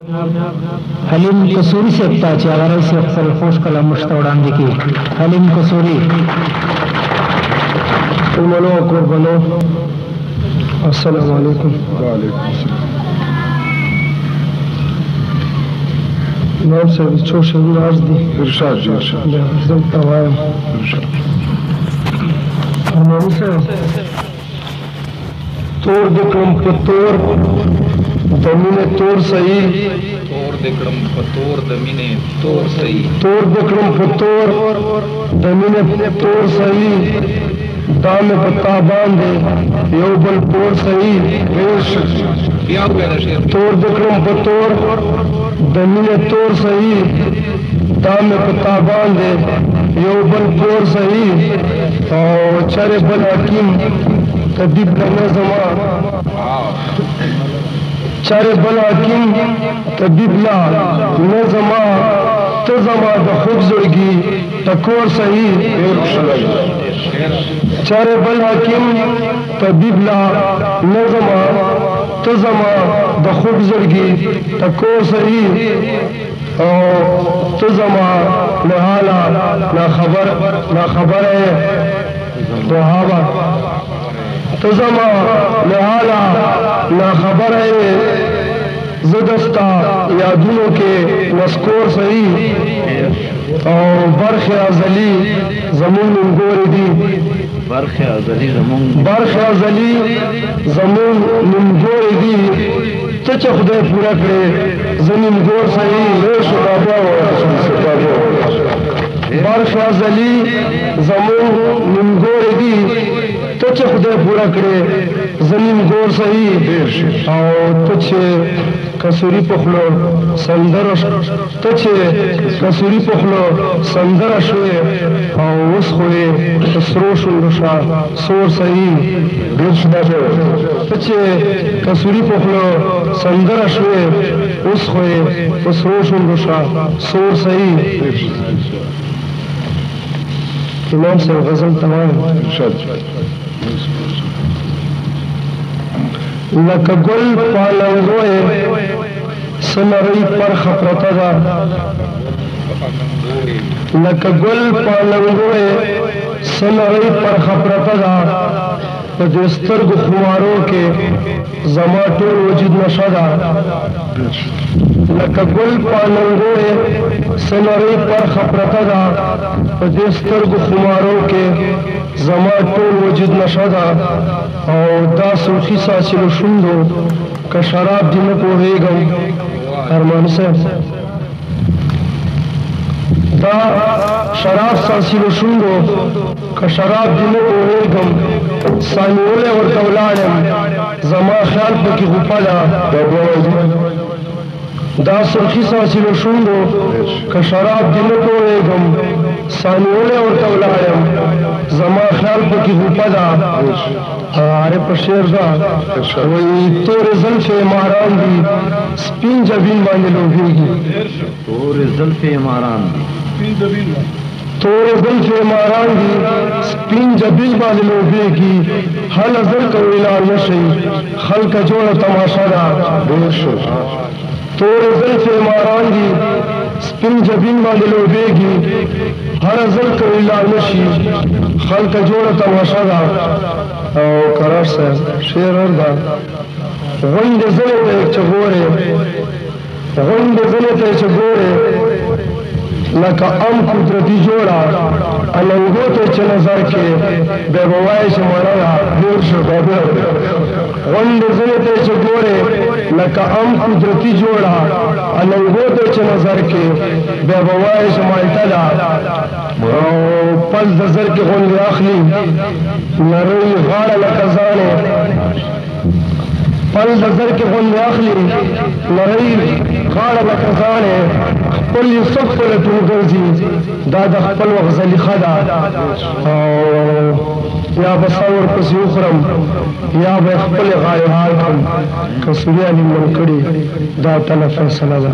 حلیم کسوری سے ابتا اگر ایسے اکثر خوش کلام مشتوڑان دیکی حلیم کسوری المنو قربانو السلام علیکم وعلیکم السلام امام صاحب څو شعرونه عرض دي ارشاد جی ارشاد بیا دلته وایم امام صاحب تور د کړم په تور د مینې تور صحیح تور دکړم په تور د مینې تور صحیح تور د کړم په تور د مینې تور صحیح دا مې په تا باندې یو بل پور صحیح بیا وګوره شعر تور د کړم په تور د مینې تور صحیح دا مې په تا باندې یو بل پور صحیح او چرې بل حکیم طبیب نه زما چرې بل حکیم طبیب لا نه زما ته زما د خوب زړګي ټکور صحیح چرې بل حکیم طبیب لا نه زما ته زما د خوب زړګي ټکور صحیح او ته زما له حاله نا خبره وهابه ته زما له حاله نا خبره زدستا یادونو کې مسکور صحیح او برخ ازلی زمون نمګورې دي برخ ازلی زمون نمګورې دي ته چې خدای پورا کړې زمین ګور صحیح ریشو بابا برخ ازلی زمون نمګورې دي ته چې خدای پورا کړې زمین ګور صحیح او ته چې کسوری پخلو سندره شوې او اوس خو یې سرو شونډو شا سور صحیح ته چې کسوری پخلو سندره شوې اوس خو یې په سرو شونډو شا سور صحیح امام صاحب غزل تمام ارشاد لکه ګل پالنګوې سنرۍ پرخه پرته ده لکه ګل پالنګوې سنرۍ پرخه پرته ده په دې سترګو خمارو کې زما ټول وجود نشه ده لکه ګل پالنګوې سنرۍ پرخه پرته ده په دې سترګو خمارو کې زما ټول وجود نشه ده او دا سرخی ساسلو شوندو که شراب دی نه پوهېږم ارمان صاحب دا شراب ساسلو شوندو که شراب دی نه پوهېږم سانیولی ورته ولاړم زما خیال پکې غوپه ده دا سرخی ساسلو شوندو که شراب دی نه پوهېږم سانیولی ورته ولاړم زما خیال پکې غوپه ده عارف شعر دا وی تور زلف ماران دی سپین جبین باندې لوبېږي تور زلف ماران دی سپین جبین باندې لوبېږي هل نظر کوي لار نشي خلک جوړه تماشا ده تور زلف ماران دی سپین جبین باندې لوبېږي هر نظر کوي لار نشي خلک جوړه تماشا ده او قرار صاحب شعر وردا غونډې زلې ته چې ګورې لکه ام قدرتي جوړه النګو ته چې نظر کې بیا به وایي چې مړه هیر شو غونډې زلې ته چې ګورې لکه ام قدرتي جوړه النګو ته چې نظر کې بیا به وایي چې مالټه ده او پس د زر کې غونډې اخلي نرۍ غاړه لکه زاڼې پل د زر کې غونډې اخلي نرۍ غاړه لکه زاڼې خپل یوسف په لټون ګرځي دا د خپل وخت زلیخه ده او یا به ثور پسې وخورم یا به خپلې غاړې حال کړم که سوریانې من کړي دا تله فیصله ده